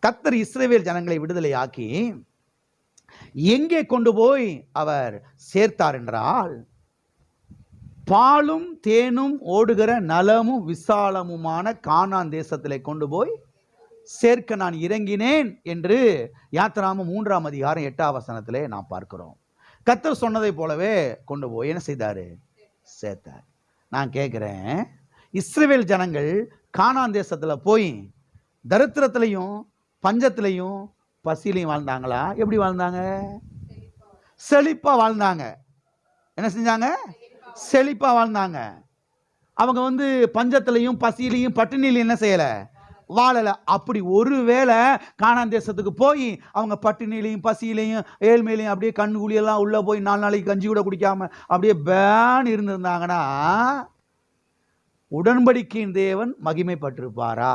கர்த்தர் இஸ்ரவேல் ஜனங்களை விடுதலை ஆக்கி எங்கே கொண்டு போய் அவர் சேர்த்தார் என்றால், பாலும் தேனும் ஓடுகிற நலமும் விசாலமுமான கானான் தேசத்திலே கொண்டு போய் சேர்க்க நான் இறங்கினேன் என்று யாத்திராகமம் 3ஆம் அதிகாரம் 8ஆம் வசனத்திலே நாம் பார்க்கிறோம். கர்த்தர் சொன்னதை போலவே கொண்டு போய் என்ன செய்தாரு? சேர்த்தார். நான் கேட்கிறேன், இஸ்ரவேல் ஜனங்கள் கானான் தேசத்துல போய் தரித்திரத்திலையும் பஞ்சத்திலையும் பசியிலையும் வாழ்ந்தாங்களா? எப்படி வாழ்ந்தாங்க? செழிப்பா வாழ்ந்தாங்க. என்ன செஞ்சாங்க? செழிப்பா வாழ்ந்தாங்க. அவங்க பஞ்சத்திலையும் பசியிலையும் பட்டினிலையும் என்ன செய்யல? வாழல. அப்படி ஒருவேளை கானான் தேசத்துக்கு போய் அவங்க பட்டினிலையும் பசியிலையும் ஏழ்மையிலையும் அப்படியே கண்ணுக்குழியெல்லாம் உள்ள போய் 4 நாளைக்கு கஞ்சி கூட குடிக்காம அப்படியே பேன் இருந்திருந்தாங்கன்னா, உடன்படிக்கையின் தேவன் மகிமைப்பட்டிருப்பாரா?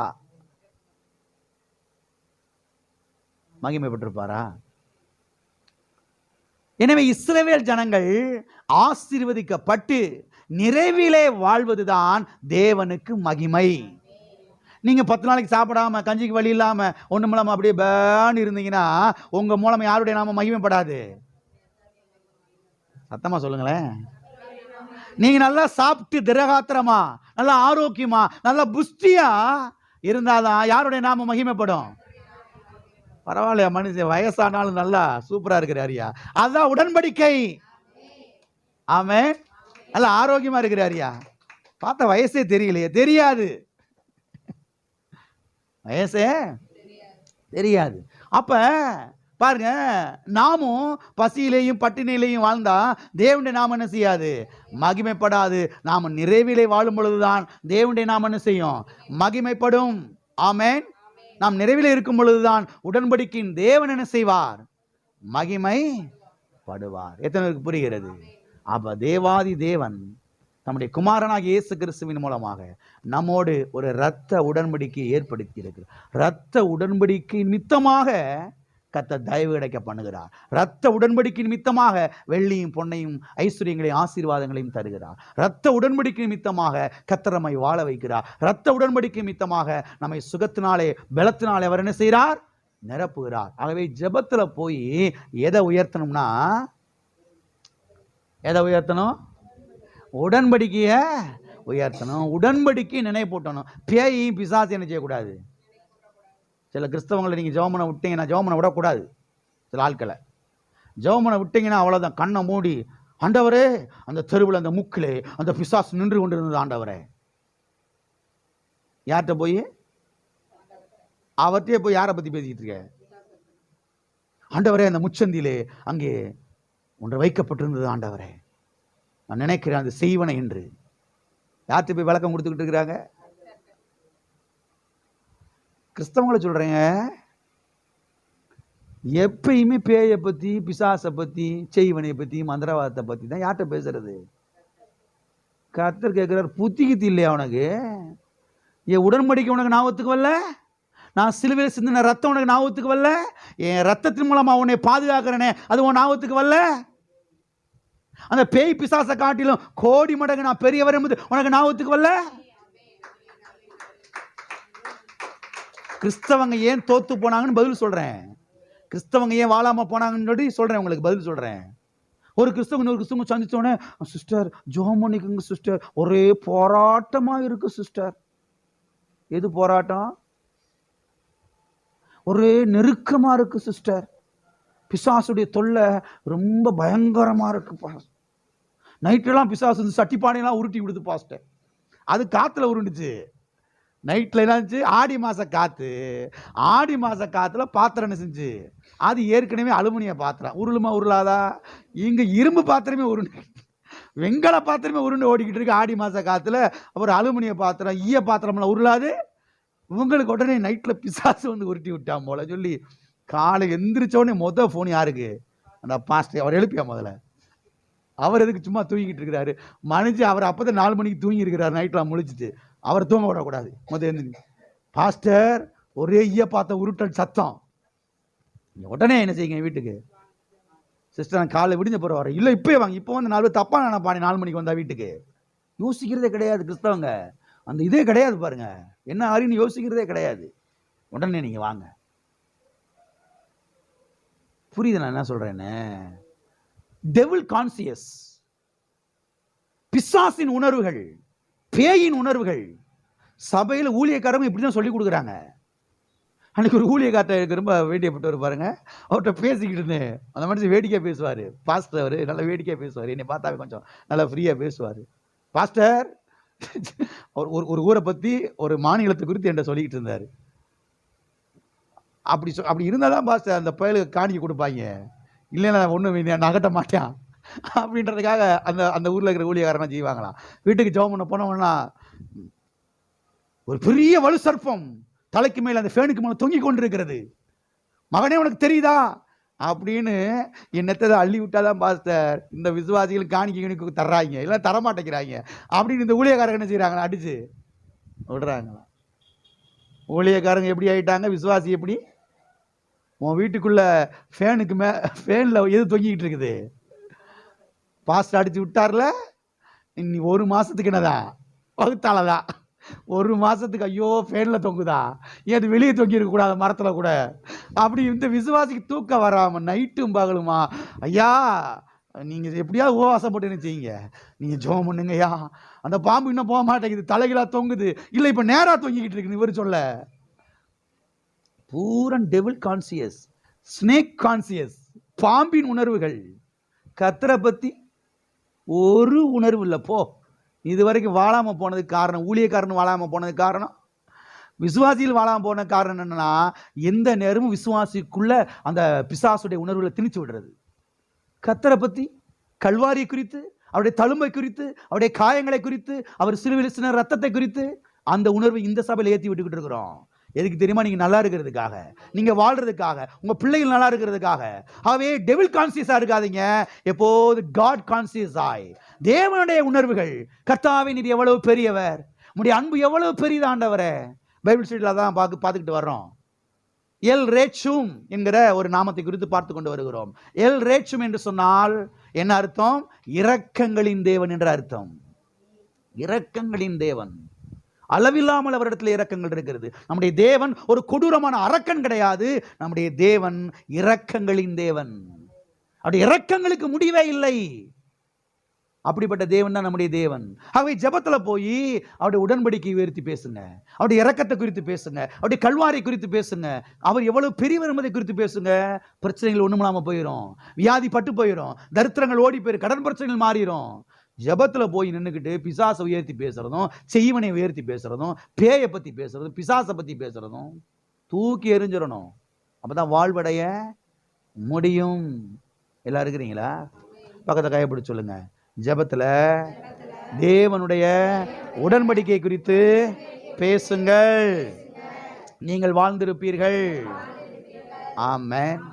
மகிமைப்பட்டிருப்பாரா? எனவே இஸ்ரவேல் ஜனங்கள் ஆசீர்வதிக்கப்பட்டு நிறைவிலே வாழ்வதுதான் தேவனுக்கு மகிமை. நீங்க 10 நாளைக்கு சாப்பிடாம கஞ்சிக்கு வழி இல்லாம ஒண்ணுமில்லாம அப்படியே பேன் இருந்தீங்கன்னா உங்க மூலமா யாருடைய நாம மகிமைப்படாது. சத்தமா சொல்லுங்களேன். நீங்க நல்லா சாப்பிட்டு திரகாத்திரமா, நல்லா ஆரோக்கியமா, நல்லா புஷ்டியா இருந்தாதான் யாருடைய நாம மகிமைப்படும். பரவாயில்லையா? மனுஷன் வயசானாலும் நல்லா சூப்பரா இருக்கிறாரியா, அதுதான் உடன்படிக்கை. ஆமென். நல்லா ஆரோக்கியமா இருக்கிறாரியா. பார்த்த வயசே தெரியலையே. தெரியாது, வயசே தெரியாது. அப்ப பாருங்க, நாமும் பசியிலையும் பட்டினிலையும் வாழ்ந்தா தேவனுடைய நாம என்ன செய்யாது? மகிமைப்படாது. நாம நிறைவிலே வாழும் பொழுதுதான் தேவனுடைய நாம என்ன செய்யும்? மகிமைப்படும். ஆமென். நாம் நிறைவிலே இருக்கும் பொழுதுதான் உடன்படிக்கையின் தேவன் என்ன செய்வார்? மகிமைப்படுவார். எத்தனை பேருக்கு புரிகிறது? அப்ப தேவாதி தேவன் நம்முடைய குமாரனாகிய இயேசு கிறிஸ்துவின் மூலமாக நம்மோடு ஒரு இரத்த உடன்படிக்கையை ஏற்படுத்தி இருக்கிறார். இரத்த உடன்படிக்கை நிமித்தமாக கர்த்தர் தயவு கிடைக்க பண்ணுகிறார். இரத்த உடன்படிக்கை நிமித்தமாக வெள்ளியும் பொன்னையும் ஐஸ்வர்யங்களையும் ஆசீர்வாதங்களையும் தருகிறார். இரத்த உடன்படிக்கை நிமித்தமாக கர்த்தர் நம்மை வாழ வைக்கிறார். இரத்த உடன்படிக்கை நிமித்தமாக நம்மை சுகத்தினாலே பலத்தினாலே அவர் என்ன செய்கிறார்? நிரப்புகிறார். ஆகவே ஜெபத்துல போய் எதை உயர்த்தணும்னா, எதை உயர்த்தணும்? உடன்படிக்கைய உயர்த்தணும். உடன்படிக்கை நினைவு போட்டணும். பேயையும் பிசாசு என்ன செய்யக்கூடாது? சில கிறிஸ்தவங்களை நீங்க ஜெபமனை விட்டீங்கன்னா, ஜெபமனை விடக்கூடாது. சில ஆட்களை ஜெபமனை விட்டீங்கன்னா அவ்வளவுதான். கண்ணை மூடி, ஆண்டவரே அந்த தெருவில் அந்த முக்கிலே அந்த பிசாசு நின்று கொண்டிருந்தது, ஆண்டவரே. யார்கிட்ட போய்? அவர்கிட்டயே போய் யாரை பத்தி பேசிக்கிட்டு இருக்க? ஆண்டவரே அந்த முச்சந்திலே அங்கே ஒன்று வைக்கப்பட்டிருந்தது, ஆண்டவரே நான் நினைக்கிறேன் அது செய்வனை என்று. யார்கிட்ட போய் விளக்கம் கொடுத்துக்கிட்டு இருக்கிறாங்க? கிறிஸ்தவங்களை சொல்றேங்க, எப்பயுமே பேயை பத்தி பிசாசை பத்தி செய்வனை பத்தி மந்திரவாதத்தை பத்தி தான் யார்கிட்ட பேசுறது? கர்த்தர் கேட்கிறார், புத்திகித்து இல்லையா உனக்கு? என் உடன்படிக்கை உனக்கு ஞாபகத்துக்கு வரல? நான் சிலுவையில் சிந்தின ரத்தம் உனக்கு ஞாபகத்துக்கு வரல? என் ரத்தத்தின் மூலமா உன்னை பாதுகாக்கிறேனே, அது உன் ஞாபகத்துக்கு வரல? அந்த பேய் பிசாசை காட்டிலும் கோடி மடங்கு நான் பெரியவர் என்பது உனக்கு ஞாபகத்துக்கு வரல? கிறிஸ்தவங்க ஏன் தோத்து போனாங்கன்னு பதில் சொல்றேன். கிறிஸ்தவங்க ஏன் வாழாம போனாங்கன்னு சொல்றேன். உங்களுக்கு பதில் சொல்றேன். ஒரு கிறிஸ்தவங்க ஒரு கிறிஸ்தவங்க சந்திச்சோடனே, சிஸ்டர் ஜெபம் பண்ணிக்கோங்க சிஸ்டர், ஒரே போராட்டமா இருக்கு சிஸ்டர். எது போராட்டம்? ஒரே நெருக்கமா இருக்கு சிஸ்டர். பிசாசுடைய தொல்லை ரொம்ப பயங்கரமா இருக்கு. நைட்டெல்லாம் பிசாசு சட்டிப்பானையெல்லாம் உருட்டி விடுது பாஸ்டர். அது காத்துல உருண்டுச்சு. நைட்ல என்னாச்சு? ஆடி மாச காத்து. ஆடி மாச காத்துல பாத்திரம் என்ன செஞ்சு? அது ஏற்கனவே அலுமினிய பாத்திரம். உருளுமா உருளாதா? இங்க இரும்பு பாத்திரமே உருண்டு, வெங்கல பாத்திரமே உருண்டு ஓடிக்கிட்டு இருக்கு ஆடி மாச காத்துல. அப்புறம் அலுமினிய பாத்திரம், ஈய பாத்திரம்லாம் உருளாது. உங்களுக்கு உடனே நைட்ல பிசாசு வந்து உருட்டி விட்டான் போல சொல்லி காலை எந்திரிச்சோடனே மொதல் போன் யாருக்கு? அந்த பாஸ்டர். அவர் எழுப்பியா முதல்ல? அவர் எதுக்கு சும்மா தூங்கிட்டு இருக்கிறாரு? மனுஷன் அவர் அப்பதான் 4 மணிக்கு தூங்கி இருக்கிறார், நைட்லாம் முழிச்சிட்டு. அவர் தூங்க விடக்கூடாது. முதல் எழுந்து பாஸ்டர் ஒரே ஈய பார்த்த உருட்டல் சத்தம். உடனே என்ன செய்யுங்க வீட்டுக்கு? சிஸ்டர் நான் காலை விடிஞ்ச போற வர இல்லை, இப்பயே வாங்க. இப்போ வந்து 4 தப்பா நினைப்பானே 4 மணிக்கு வந்தா வீட்டுக்கு. யோசிக்கிறதே கிடையாது கிறிஸ்தவங்க. அந்த இதே கிடையாது பாருங்க. என்ன ஆறின்னு யோசிக்கிறதே கிடையாது. உடனே நீங்க வாங்க. புரியுது நான் என்ன சொல்றேன்னு? டெவில் கான்சியஸ், பிசாசின் உணர்வுகள், பேயின் உணர்வுகள் சபையில் ஊழியக்காரங்க இப்படிதான் சொல்லி கொடுக்குறாங்க. அன்னைக்கு ஒரு ஊழியக்காரர் ரொம்ப வேண்டியப்பட்டவர் பாருங்க, அவர்கிட்ட பேசிக்கிட்டு இருந்தேன். அந்த மனுஷன் வேடிக்கையாக பேசுவார். பாஸ்டர் அவர் நல்லா வேடிக்கையாக பேசுவார். என்னை பார்த்தாவே கொஞ்சம் நல்லா ஃப்ரீயாக பேசுவார். பாஸ்டர் ஒரு ஒரு ஊரை பற்றி ஒரு மாநிலத்தை குறித்து என்கிட்ட சொல்லிக்கிட்டு இருந்தார். அப்படி இருந்தால் தான் பாஸ்டர் அந்த பயலுக்கு காணிக்க கொடுப்பாங்க, இல்லைன்னா ஒன்றும் நகட்ட மாட்டேன் அப்படின்றதுக்காக அந்த அந்த ஊரில் இருக்கிற ஊழியக்காரனா செய்வாங்களாம். வீட்டுக்கு ஜெபம் பண்ண போனவங்கன்னா ஒரு பெரிய வலு சர்ப்பம் தலைக்கு மேல அந்த ஃபேனுக்கு மேல தொங்கி கொண்டிருக்கிறது. மகனே உனக்கு தெரியுதா அப்படின்னு என்னத்தை அள்ளி விட்டாதான் பாஸ்டர் இந்த விசுவாசிகள் காணிக்க தர்றாங்க, இல்லை தரமாட்டேங்கிறாங்க அப்படின்னு இந்த ஊழியக்காரங்க என்ன செய்யறாங்களா, அடிச்சு விடுறாங்களா. ஊழியக்காரங்க எப்படி ஆயிட்டாங்க, விசுவாசி எப்படி? உன் வீட்டுக்குள்ள ஃபேனுக்கு ஃபேன்ல எது தொங்கிக்கிட்டு இருக்குது? பாஸ்டர் அடிச்சு விட்டார்ல, இன்னி ஒரு மாசத்துக்கு என்னதான் வகுத்தாலதான், ஒரு மாசத்துக்கு ஐயோ ஃபேன்ல தொங்குதா, ஏன் அது வெளியே தொங்கி இருக்க கூடாது மரத்துல கூட? அப்படி இந்த விசுவாசிக்கு தூக்கம் வராம நைட்டும் பகலுமா, ஐயா நீங்க எப்படியாவது உபவாசம் போட்டு என்ன செய்யுங்க, நீங்க ஜெபம் பண்ணுங்கய்யா, அந்த பாம்பு இன்னும் போக மாட்டேங்குது, தலைகளா தொங்குது, இல்லை இப்ப நேரா தொங்கிக்கிட்டு இருக்கு இவர் சொல்ல. Pooran devil conscious, snake conscious, பாம்பின் உணர்வுகள். கர்த்தரை பத்தி ஒரு உணர்வு இல்லை. போ, இது வரைக்கும் வாழாம போனதுக்கு காரணம், ஊழியக்காரன் வாழாம போனதுக்கு காரணம், விசுவாசியில் வாழாம போன காரணம் என்னன்னா, எந்த நேரமும் விசுவாசிக்குள்ள அந்த பிசாசுடைய உணர்வுகளை திணிச்சு விடுறது. கர்த்தரை பத்தி, கல்வாரியை குறித்து, அவருடைய தழும்பை குறித்து, அவருடைய காயங்களை குறித்து, அவர் சிலுவையில் சின்ன ரத்தத்தை குறித்து அந்த உணர்வை இந்த சபையில் ஏற்றி விட்டுக்கிட்டு இருக்கிறோம். எதுக்கு தெரியுமா? நீங்க நல்லா இருக்கிறதுக்காக, நீங்க வாழ்றதுக்காக, உங்க பிள்ளைகள் நல்லா இருக்கிறதுக்காக. ஆகவே டெவில் கான்சியஸா இருக்காதீங்க, எப்போது காட் கான்சியஸ் ஆய் தேவனுடைய உணர்வுகள். கர்த்தாவே நீர் எவ்வளவு பெரியவர், உடைய அன்பு எவ்வளவு பெரியது ஆண்டவரே. பைபிள் ஸ்டடியில் தான் பார்த்துக்கிட்டு வர்றோம். எல் ரேச்சும் என்கிற ஒரு நாமத்தை குறித்து பார்த்து கொண்டு வருகிறோம். எல் ரேச்சும் என்று சொன்னால் என்ன அர்த்தம்? இரக்கங்களின் தேவன் என்ற அர்த்தம். இரக்கங்களின் தேவன், அளவில்லாமல் அவரிடத்தில் இரக்கங்கள் இருக்கிறது. நம்முடைய தேவன் ஒரு கொடூரமான அரக்கன் கிடையாது. நம்முடைய தேவன் இரக்கங்களின் தேவன். அவருடைய இரக்கங்களுக்கு முடிவே இல்லை. அப்படிப்பட்ட தேவன் தான் நம்முடைய தேவன். ஆகவே ஜெபத்துல போய் அவருடைய உடன்படிக்கை உயர்த்தி பேசுங்க, அவருடைய இரக்கத்தை குறித்து பேசுங்க, அவருடைய கல்வாரி குறித்து பேசுங்க, அவர் எவ்வளவு பெரியவர் என்பதை குறித்து பேசுங்க. பிரச்சனைகள் ஒண்ணுமில்லாம போயிடும், வியாதி பட்டு போயிடும், தரித்திரங்கள் ஓடி போயிடும், கடன் பிரச்சனைகள் மாறிடும். ஜெபத்துல போய் நின்றுக்கிட்டு பிசாசை உயர்த்தி பேசுறதும், செய்வனை உயர்த்தி பேசுறதும், பேயை பத்தி பேசுறதும், பிசாசை பத்தி பேசுறதும் தூக்கி எறிஞ்சிடணும். அப்பதான் வாழ்வடைய முடியும். எல்லாரும் இருக்கிறீங்களா? பக்கத்தை கைப்பிடிச்சு சொல்லுங்க. ஜெபத்துல தேவனுடைய உடன்படிக்கை குறித்து பேசுங்கள், நீங்கள் வாழ்ந்திருப்பீர்கள். ஆமென்.